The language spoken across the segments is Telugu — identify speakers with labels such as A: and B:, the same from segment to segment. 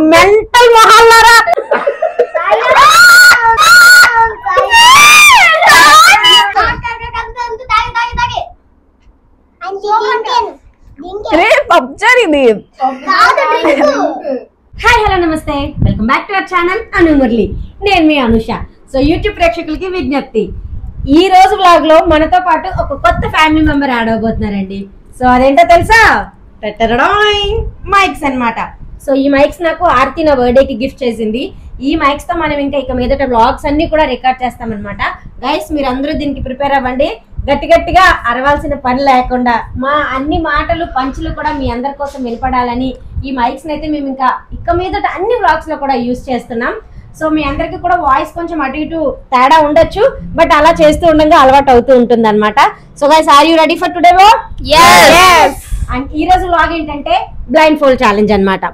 A: మెంటల్ మొహాలారా. Hi hello namaste, welcome back to our channel Anu Murali. నేను మీ అనుష. సో యూట్యూబ్ ప్రేక్షకులకి విజ్ఞప్తి, ఈ రోజు వ్లాగ్ లో మనతో పాటు ఒక కొత్త ఫ్యామిలీ మెంబర్ యాడ్ అవబోతున్నారండి. సో అదేంటో తెలుసా? మైక్స్ అన్నమాట. సో ఈ మైక్స్ నాకు ఆర్తి నా బర్త్డే కి గిఫ్ట్ చేసింది. ఈ మైక్స్ తో మనం ఇంకా మీదట వ్లాగ్స్ అన్ని కూడా రికార్డ్ చేస్తామన్నమాట. గైస్ మీరు అందరూ దీనికి ప్రిపేర్ అవ్వండి. గట్టి గట్టిగా అరవాల్సిన పని లేకుండా మా అన్ని మాటలు పంచులు కూడా మీ అందరి కోసం వినపడాలని ఈ మైక్స్ అయితే మేము ఇంకా మీదట అన్ని వ్లాగ్స్ లో కూడా యూజ్ చేస్తున్నాం. సో మీ అందరికి కూడా వాయిస్ కొంచెం అటు ఇటు తేడా ఉండొచ్చు, బట్ అలా చేస్తూ ఉండగా అలవాటు అవుతూ ఉంటుంది అనమాట. So guys, are you ready for today vlog? yes. And ఈ రోజు వ్లాగ్ ఏంటంటే బ్లైండ్ ఫోల్డ్ ఛాలెంజ్ అన్నమాట.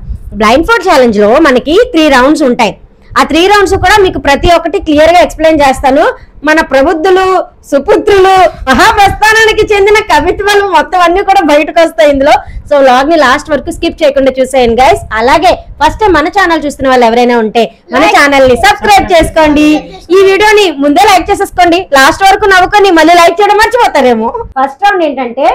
A: బ్లైండ్ ఫోల్డ్ ఛాలెంజ్ లో మనకి 3 రౌండ్స్ ఉంటాయి. ఆ 3 రౌండ్స్ కూడా మీకు ప్రతి ఒక్కటి క్లియర్ గా ఎక్స్ప్లెయిన్ చేస్తాను. మన ప్రబుద్ధులు, సుపుత్రులు, మహాప్రస్థానానికి చెందిన కవిత్వాలు మొత్తం అన్ని కూడా బయటకు వస్తాయి ఇందులో. సో వ్లాగ్ ని లాస్ట్ వరకు స్కిప్ చేయకుండా చూసేయండి గైస్. అలాగే ఫస్ట్ టైం మన ఛానల్ చూస్తున్న వాళ్ళు ఎవరైనా ఉంటే మన ఛానల్ ని సబ్స్క్రైబ్ చేసుకోండి. ఈ వీడియోని ముందే లైక్ చేసేసుకోండి. లాస్ట్ వరకు నవ్వుకొని మళ్ళీ లైక్ చేయడం మర్చిపోతారేమో. ఫస్ట్ రౌండ్ ఏంటంటే,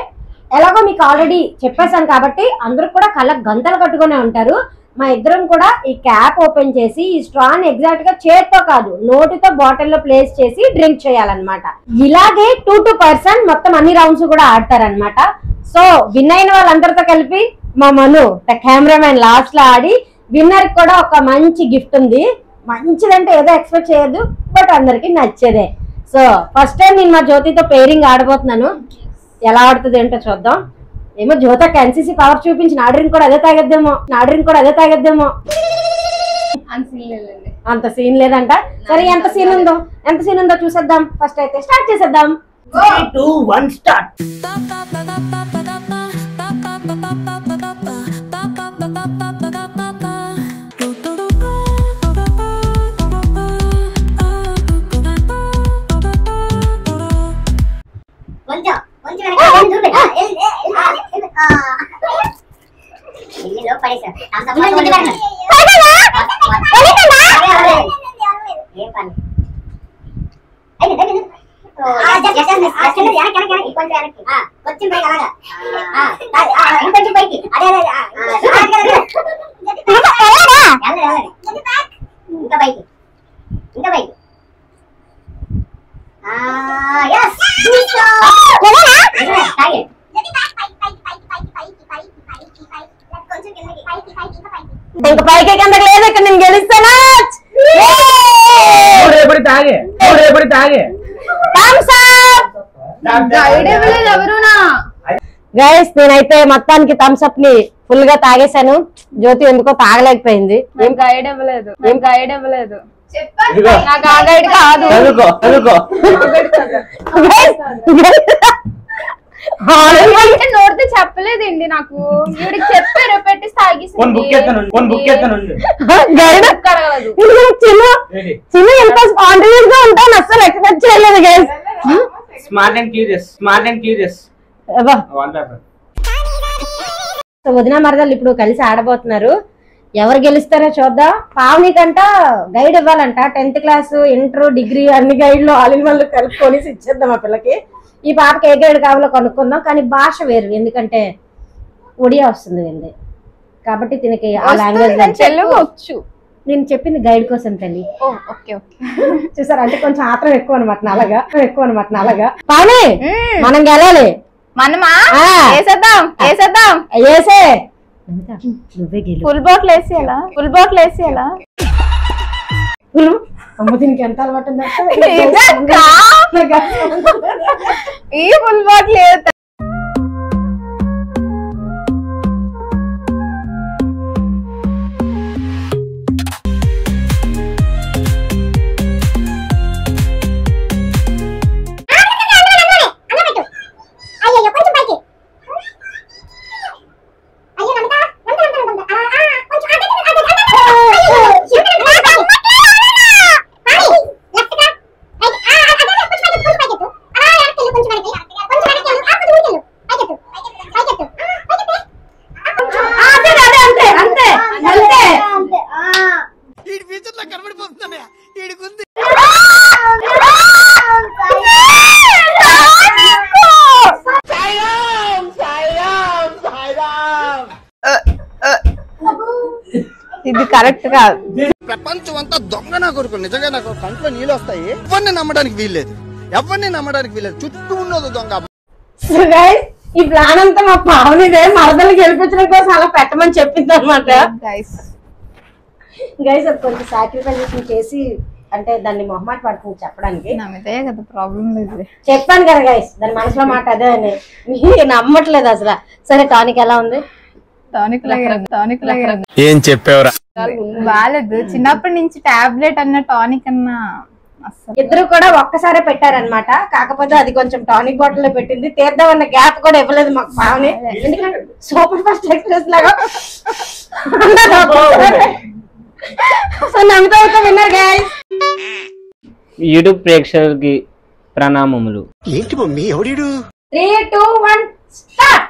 A: ఎలాగో మీకు ఆల్రెడీ చెప్పేశాను కాబట్టి అందరూ కూడా కళ్ళకు గంతలు కట్టుకునే ఉంటారు. మా ఇద్దరం కూడా ఈ క్యాప్ ఓపెన్ చేసి ఈ స్ట్రాన్ ఎగ్జాక్ట్ గా చేత్తో కాదు నోటితో బాటిల్లో ప్లేస్ చేసి డ్రింక్ చేయాలన్నమాట. ఇలాగే 2 పర్సన్ మొత్తం అన్ని రౌండ్స్ కూడా ఆడతారనమాట. సో విన్ అయిన వాళ్ళందరితో కలిపి మా మను కెమెరామెన్ లాస్ట్ లో ఆడి విన్నర్ కూడా ఒక మంచి గిఫ్ట్ ఉంది. మంచిదంటే ఏదో ఎక్స్పెక్ట్ చేయొద్దు, బట్ అందరికి నచ్చేదే. సో ఫస్ట్ టైం నేను మా జ్యోతితో పేరింగ్ ఆడబోతున్నాను. ఎలా ఆడుతుంది ఏంటో చూద్దాం. ఏమో జ్యోతకి ఎన్సీసీ పవర్ చూపించి నా డ్రింక్ కూడా అదే తాగేద్దేమో. అంత సీన్ లేదంట. సరే ఎంత సీన్ ఉందో చూసేద్దాం. ఫస్ట్ అయితే స్టార్ట్ చేసేద్దాం.
B: 3, 2, 1 స్టార్ట్.
A: ఇంక పైకి కిందకి లేదు. ఇక్కడ నేను గెలుస్తానా? గైస్ నేనైతే మొత్తానికి థమ్స్ అప్ ని ఫుల్ గా తాగేశాను. జ్యోతి ఎందుకో తాగలేకపోయింది.
C: ఏం గైడ్ ఇవ్వలేదు. నాకు ఆ గైడ్ కాదు. నోడితే చెప్పలేదండి నాకు. ఈవిడికి చెప్పారు పెట్టి తాగిస్తుంది.
A: చిన్న ఎంత స్పాంటేనియస్ గా ఉంటాను అసలు ఎక్స్పెక్ట్ చేయలేదు guys.
B: Smart and curious.
A: So వదిన మరదలు ఇప్పుడు కలిసి ఆడబోతున్నారు. ఎవరు గెలుస్తారో చూద్దాం. పావని కంట గైడ్ ఇవ్వాలంట. 10th క్లాస్, ఇంటర్, డిగ్రీ అన్ని గైడ్లు ఆలిన్వల్లు కలుపుకొని ఇచ్చేద్దాం ఆ పిల్లకి. ఈ పాపకి ఏ గైడ్ కావాలో కొనుక్కుందాం. కానీ భాష వేరు, ఎందుకంటే ఒడియా వస్తుంది వింది కాబట్టి తినకి ఆ లాంగ్వేజ్
C: తెలుగు వచ్చు.
A: నేను చెప్పింది గైడ్ కోసం తల్లి. చూసారు అంటే కొంచెం ఆత్రం ఎక్కువ అనమాట నల్లగా. పావని మనం గెలాలి.
C: మనమా వేసేద్దాం.
A: నువ్వే గెలు.
C: Full bottle వేసేయాలా?
A: అమ్మ దీనికి ఎంత అలవాటు ఉందా?
C: ఈ ఫుల్ బాటిల్ ఇది కరెక్ట్ కాదు.
D: ప్రపంచం అంతా దొంగ నా కొడుకు. నిజంగా నాకు కంట్లో నీళ్ళు వస్తాయి. ఎవరిని నమ్మడానికి వీల్లేదు, చుట్టూ ఉన్నది దొంగ.
A: సో గైస్ ఈ ప్లాన్ అంతా మా పావనిదే మరదలు గెలిపించడం కోసం అలా పెట్టమని చెప్పింది అనమాట. గైస్ అది కొంచెం సాక్రిఫైజేషన్ చేసి అంటే దాన్ని మొహమాట పడుతుంది చెప్పడానికి.
C: కదా ప్రాబ్లం లేదు.
A: చెప్పాను కదా గైస్ దాని మనసులో మాట అదే అని. మీరు నమ్మట్లేదు అసలు. సరే టానిక్ ఎలా ఉంది?
D: ఏం చెప్పేవరా?
C: బాలేదు. చిన్నప్పటి నుంచి టాబ్లెట్ అన్న టానిక్ అన్న
A: ఇద్దరు కూడా ఒక్కసారే పెట్టారనమాట. కాకపోతే అది కొంచెం టానిక్ బాటిల్ లో పెట్టింది. తీద్దామన్న గ్యాప్ కూడా ఇవ్వలేదు మాకు పావని. ఎందుకంటే సూపర్ ఫాస్ట్ ఎక్స్ప్రెస్ లాగా సో నమ్ముతా విన్నారు గైస్.
B: యూట్యూబ్ ప్రేక్షకులకి ప్రణామములు.
D: ఏంటి మమ్మీ ఎవడు?
A: 3, 2, 1 స్టార్ట్.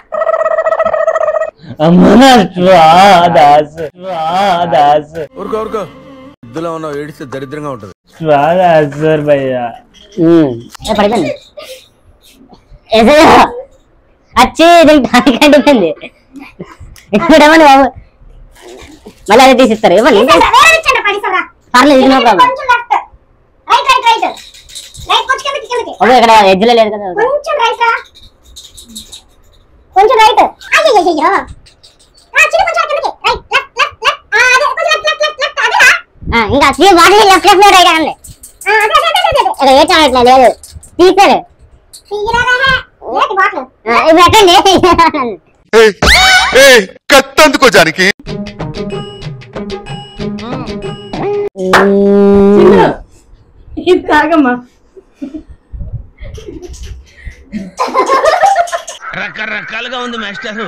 D: ఊరుకో ఇద్దులో ఉన్న ఏడిస్తే దరిద్రంగా ఉంటది.
E: వచ్చి కండిపోయింది ఇప్పుడేమని బాబు మళ్ళీ అదే తీసిస్తారు. ఇవ్వండి పర్లేదు, నో ప్రాబ్లం. ఇక్కడ ఎడ్జ్లో లేదు కదా. కొంచెం రైట్. ఇంకా బాటిల్ లెఫ్ట్ లెఫ్ట్ రైట్ అనండి. ఏ చాలట్లే లేదు తీసారు పెట్టండి.
D: కత్తందుకో జానికి.
A: ఇది తాగమ్మా.
B: రకరకాలుగా ఉంది మాస్టర్.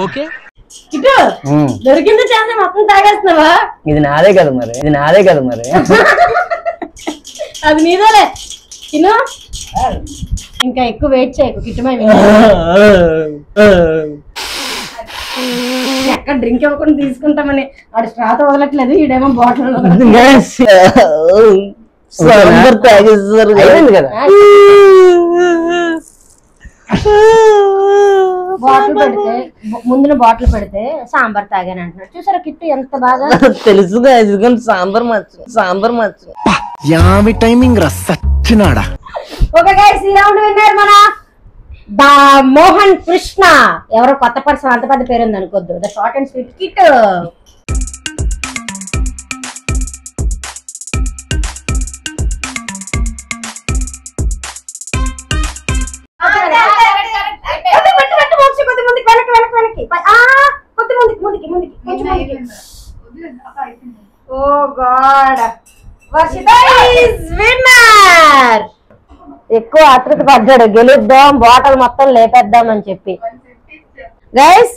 B: ఓకే
A: ఇటు దొరికింది చేస్తే మొత్తం తాగేస్తున్నావా?
E: ఇది నాదే కదా మరి
A: అది నీదేలే తిను. ఇంకా ఎక్కువ వెయిట్ చేయకు కిట్టుమై. ఎక్కడ డ్రింక్ ఇవ్వకుండా తీసుకుంటామని ఆడు స్ట్రాతో వదలట్లేదు. ఈడేమో బాటిల్ బాటిల్ పెడితే ముందున బాటిల్ పెడితే సాంబార్ తాగాను అంటున్నాడు. చూసారా కిట్టు ఎంత బాగా
E: తెలుసు. సాంబార్ మార్చు
D: యామి టైమింగ్ రా సచ్చినాడా.
A: ఓకే గైస్ ఈ రౌండ్ విన్నర్ మన ద మోహన్ కృష్ణ. ఎవరో కొత్త పర్సన్ అంత పెద్ద పేరు ఉంది అనుకోద్దు. The short and sweet kit. Oh god Varshitha is winner. ఎక్కువ ఆతృత పడ్డాడు. గెలుద్దాం బాటిల్ మొత్తం లేపేద్దాం అని చెప్పి. గైస్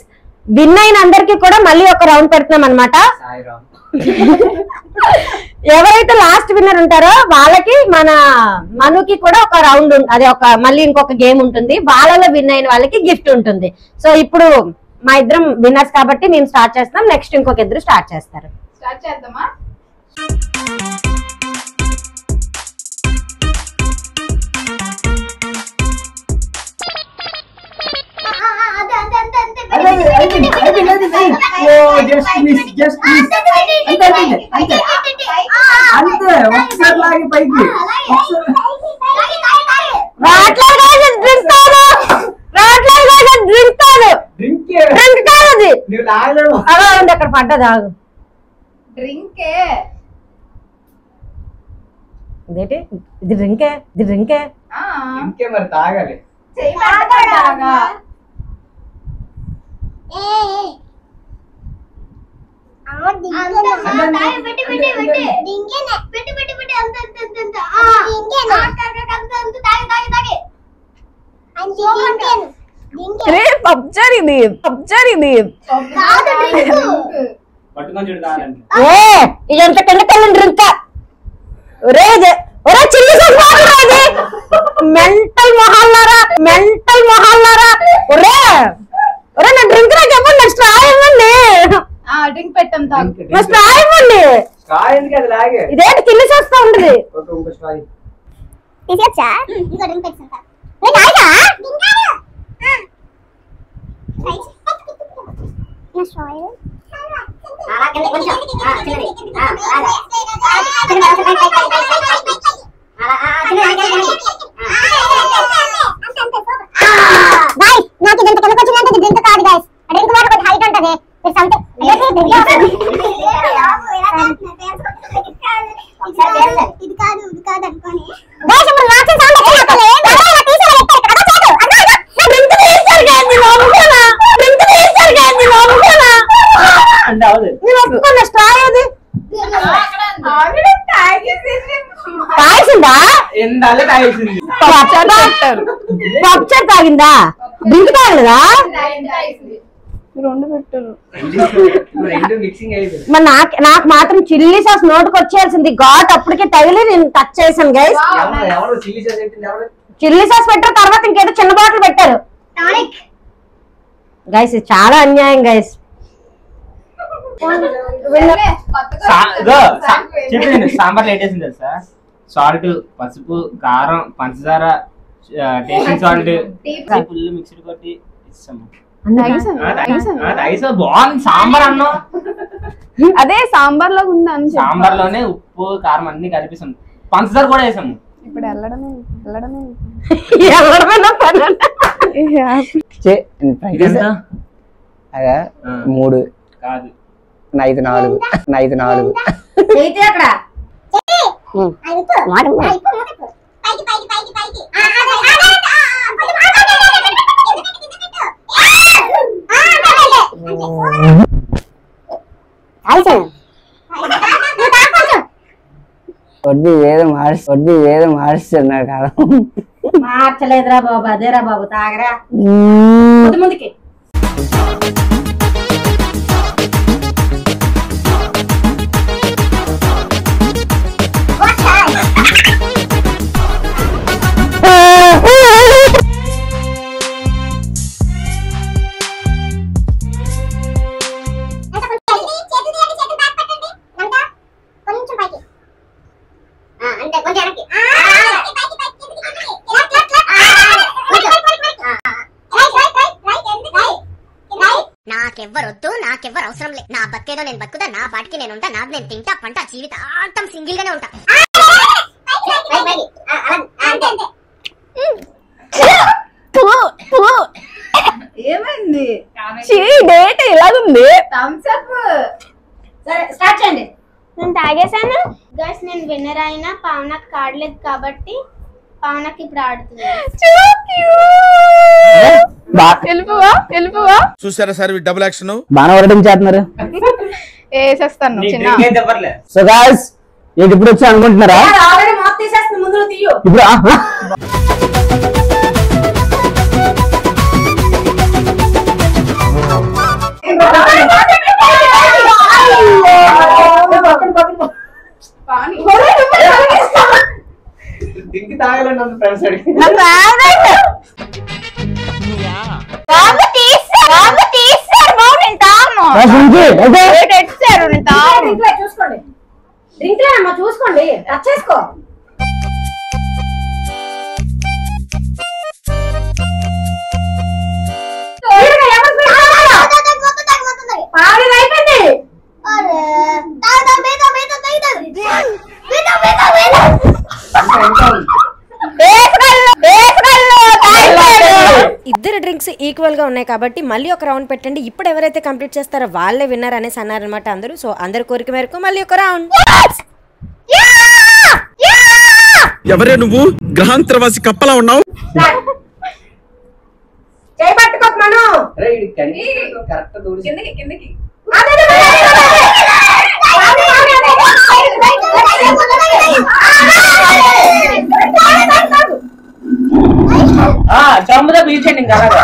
A: విన్ అయిన అందరికి కూడా మళ్ళీ ఒక రౌండ్ పెడుతున్నాం అనమాట. ఎవరైతే లాస్ట్ విన్నర్ ఉంటారో వాళ్ళకి మన మనుకి కూడా ఒక రౌండ్ అదే ఒక మళ్ళీ ఇంకొక గేమ్ ఉంటుంది. వాళ్ళలో విన్ అయిన వాళ్ళకి గిఫ్ట్ ఉంటుంది. సో ఇప్పుడు మా ఇద్దరం విన్నర్స్ కాబట్టి మేము స్టార్ట్ చేస్తాం. నెక్స్ట్ ఇంకొక ఇద్దరు స్టార్ట్ చేస్తారు.
C: స్టార్ట్ చేద్దామా?
A: అక్కడ పడ్డది. ఆగు
C: డ్రింకే.
A: ఇదేంటి ఇది డ్రింకే? ఇది డ్రింకే
B: మరి తాగాలి. పట్టుకొని చూడాలండి.
A: ఇదంతా కిందకెళ్ళిన డ్రింక్. మెంటల్ మొహాలారా ఒరే ఒరే నా డ్రింక్ నాకు ఇవ్వండి. నా స్ట్రా ఇవ్వండి.
C: డ్రింక్ పెట్టాం తాగు.
A: నా స్ట్రా ఇవ్వండి. ఇదేంటి కింద చేస్తా ఉంటుంది.
E: నాకు ఇంత కిందకు వచ్చిందంటే డ్రింక్ కాదు గైస్. డ్రింక్ వాటర్ కొంచెం హైట్ ఉంటది.
A: పప్చర్ తాగిందా? డ్రింక్ తాగలేదా? మరి నాకు మాత్రం చిల్లీ సాస్ నోటుకు వచ్చేయాల్సింది. ఘాట్ అప్పటికే తగిలి నేను టచ్ చేశాను గైస్. చిల్లీ సాస్ పెట్టారు, తర్వాత ఇంకేదో చిన్న బాటిల్ పెట్టారు గైస్. ఇది చాలా అన్యాయం గైస్.
B: సాంబార్ లేటేసింది తెలుసా? సాల్ట్, పసుపు, కారం, పంచదార, టేస్టింగ్ సాల్ట్ ఫుల్ మిక్స్డ్ కొట్టి ఇస్తాము. బాగుంది సాంబార్ అన్నం.
C: అదే సాంబార్ లో ఉంది అని
B: సాంబార్ లోనే ఉప్పు కారం అన్ని కలిపిస్తాం, పంచదార కూడా వేసాము.
C: ఇప్పుడు వెళ్ళడమే
F: అదే 3
B: కాదు
F: 5 4
A: అక్కడ
F: వడ్డీ ఏదో మారుస్తున్నారు కాలం.
A: మార్చలేదురా బాబు, అదేరా బాబు తాగరా ముందుకి.
E: నాకెవ్వరొద్దు, నాకెవ్వరు అవసరం లేదు. నా బతికేదో నేను బతుకుతా, నా పాటికి నేను ఉంటా, నాకు నేను తింటా పంట, జీవితాంతం సింగిల్ గానే ఉంటా.
C: ఏమైంది? డేట్ ఎలాగుంది?
A: సరే స్టార్ట్ చేయండి.
G: నేను తాగేసాను గైస్. నేను విన్నర్ అయినా పావనకు కాడలేదు కాబట్టి పావనకి ఇప్పుడు ఆడుతుంది.
C: వెళ్ళిపోవా
D: చూసారా సార్ డబుల్ యాక్షన్
F: బాగా వరడం చేస్తున్నారు.
C: వేసేస్తాను చిన్న.
F: సో గాయ్స్ ఏంటి ఇప్పుడు వచ్చి అనుకుంటున్నారా?
A: ఆల్రెడీ మాప్ తీసేస్తుంది, ముందు తీయు.
F: ఇప్పుడు
B: దింకి తాగాలండి ఫ్రెండ్స్ అడిగి.
A: చూసుకోండి, డ్రింక్ లేనమ్మా, చూసుకోండి, టచ్ చేసుకో. అయిపోయింది.
H: ఇద్దరు డ్రింక్స్ ఈక్వల్ గా ఉన్నాయి కాబట్టి మళ్ళీ ఒక రౌండ్ పెట్టండి. ఇప్పుడు ఎవరైతే కంప్లీట్ చేస్తారో వాళ్ళే విన్నర్ అనేసి అన్నారనమాట అందరూ. సో అందరి కోరిక మేరకు మళ్ళీ ఒక రౌండ్.
D: ఎవరే నువ్వు గ్రహాంతరవాసి కప్పలా ఉన్నావు?
A: చేయబట్టుకోమను.
B: కరెక్ట్
C: కిందకి
B: చంపుదా పీల్చండి ఇంకా అలాగా.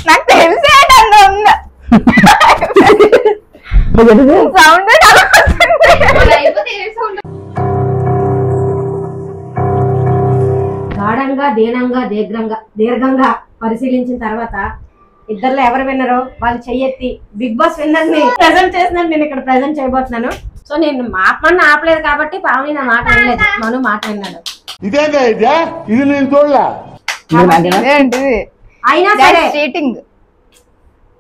C: నాకు తెలిసే సౌండ్
A: గాఢంగా దీర్ఘంగా పరిశీలించిన తర్వాత ఇద్దరులో ఎవరు విన్నరో వాళ్ళు చెయ్యెత్తి బిగ్ బాస్ విన్నర్ ని ప్రెజెంట్ చేసినట్టు నేను ఇక్కడ ప్రెజెంట్ చేయబోతున్నాను. సో నేను మాపమని ఆపలేదు కాబట్టి పావని నా మాట వినలేదు, మను మాట విన్నాడు.
F: మీరు నాకేనా?
C: ఏంటిది
A: అయినా సరే
C: చీటింగ్.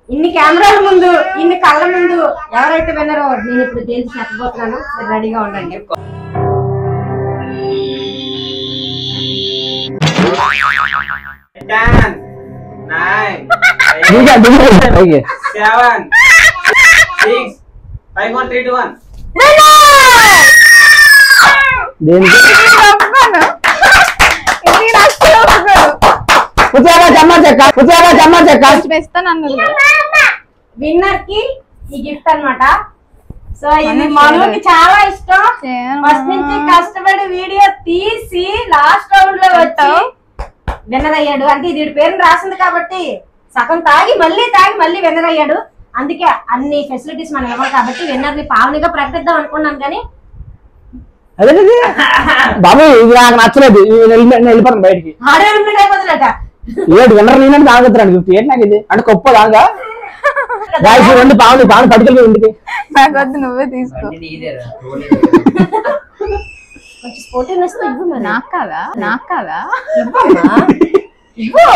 A: ఇన్ని కెమెరాల ముందు ఇన్ని కళ్ళ ముందు ఎవరైతే విన్నారో నేను ఇప్పుడు తేల్చి చెప్పబోతున్నాను. మీరు రెడీగా ఉండండి.
B: 10, 9,
F: ఇంకా
B: 8,
F: దిగు. ఓకే.
B: 7, 6, 5, 4, 3, 2, 1.
F: దేనికి
C: ఒప్పుకోను. ఇది అస్సలు ఒప్పుకోను.
F: కూర్చోగా చమ్మర్ చెక్క
C: కొంచెం ఇస్తాను అన్నది.
A: విన్నర్ కి ఈ గిఫ్ట్ అన్నమాట. సో ఇది మనుకి చాలా ఇష్టం. ఫస్ట్ నుంచి కష్టపడి వీడియో తీసి లాస్ట్ రౌండ్ లో వచ్చి విన్నర్ అయ్యాడు. అంటే ఇది పేరుని రాసింది కాబట్టి సగం తాగి మళ్ళీ విన్నర్ అయ్యాడు. అందుకే అన్ని ఫెసిలిటీస్ మనం ఇవ్వాలి కాబట్టి విన్నర్ ని పావనిగా ప్రకటిద్దాం అనుకున్నాం. కానీ
F: అదే బాబు ఇది నాకు నచ్చలేదు, వెళ్ళిపోతాను బయటికి.
A: ఆడే ఎలిమినేట్ అయిపోతున్నట.
F: ఏడు విన్నర్ నేనంటే తాగుతున్నాడు గిఫ్ట్. ఏంటి నాకు ఇది అంటే గొప్ప దాగా రెండు పావులు పట్టుకెళ్ళి ఇంటికి.
C: నాకు వద్దు, నువ్వే తీసుకో.
A: కొంచెం స్పోర్టివ్నెస్ తో ఇవ్వు మరి.
C: నాకు కాదా
A: ఇవ్వమ్మా, ఇవ్వు.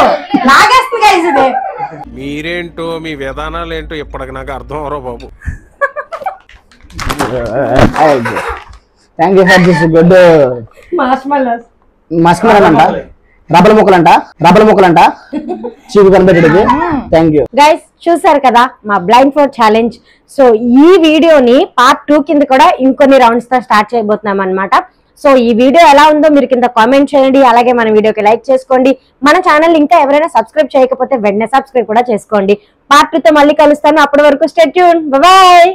A: లాగేస్తుంది guys ఇది.
I: మీరేంటో మీ విధానాలు ఏంటో ఇప్పటికి నాకు అర్థం అవరో బాబు.
F: Thank you for this good
A: marshmallows.
F: మస్కలంట రబ్బల మొక్కలంట చీపు కనబెట్టేది. థ్యాంక్ యూ
A: గైస్, చూసారు కదా మా బ్లైండ్ ఫోర్ ఛాలెంజ్. సో ఈ వీడియోని పార్ట్ 2 కింద కూడా ఇంకొన్ని రౌండ్స్ తో స్టార్ట్ చేయబోతున్నాం అన్నమాట. సో ఈ వీడియో ఎలా ఉందో మీరు కింద కామెంట్ చేయండి. అలాగే మన వీడియోకి లైక్ చేసుకోండి. మన ఛానల్ ఇంకా ఎవరైనా సబ్స్క్రైబ్ చేయకపోతే వెంటనే సబ్స్క్రైబ్ కూడా చేసుకోండి. పార్ట్ 2 తో మళ్ళీ కలుస్తాను. అప్పటి వరకు స్టే ట్యూన్. By by.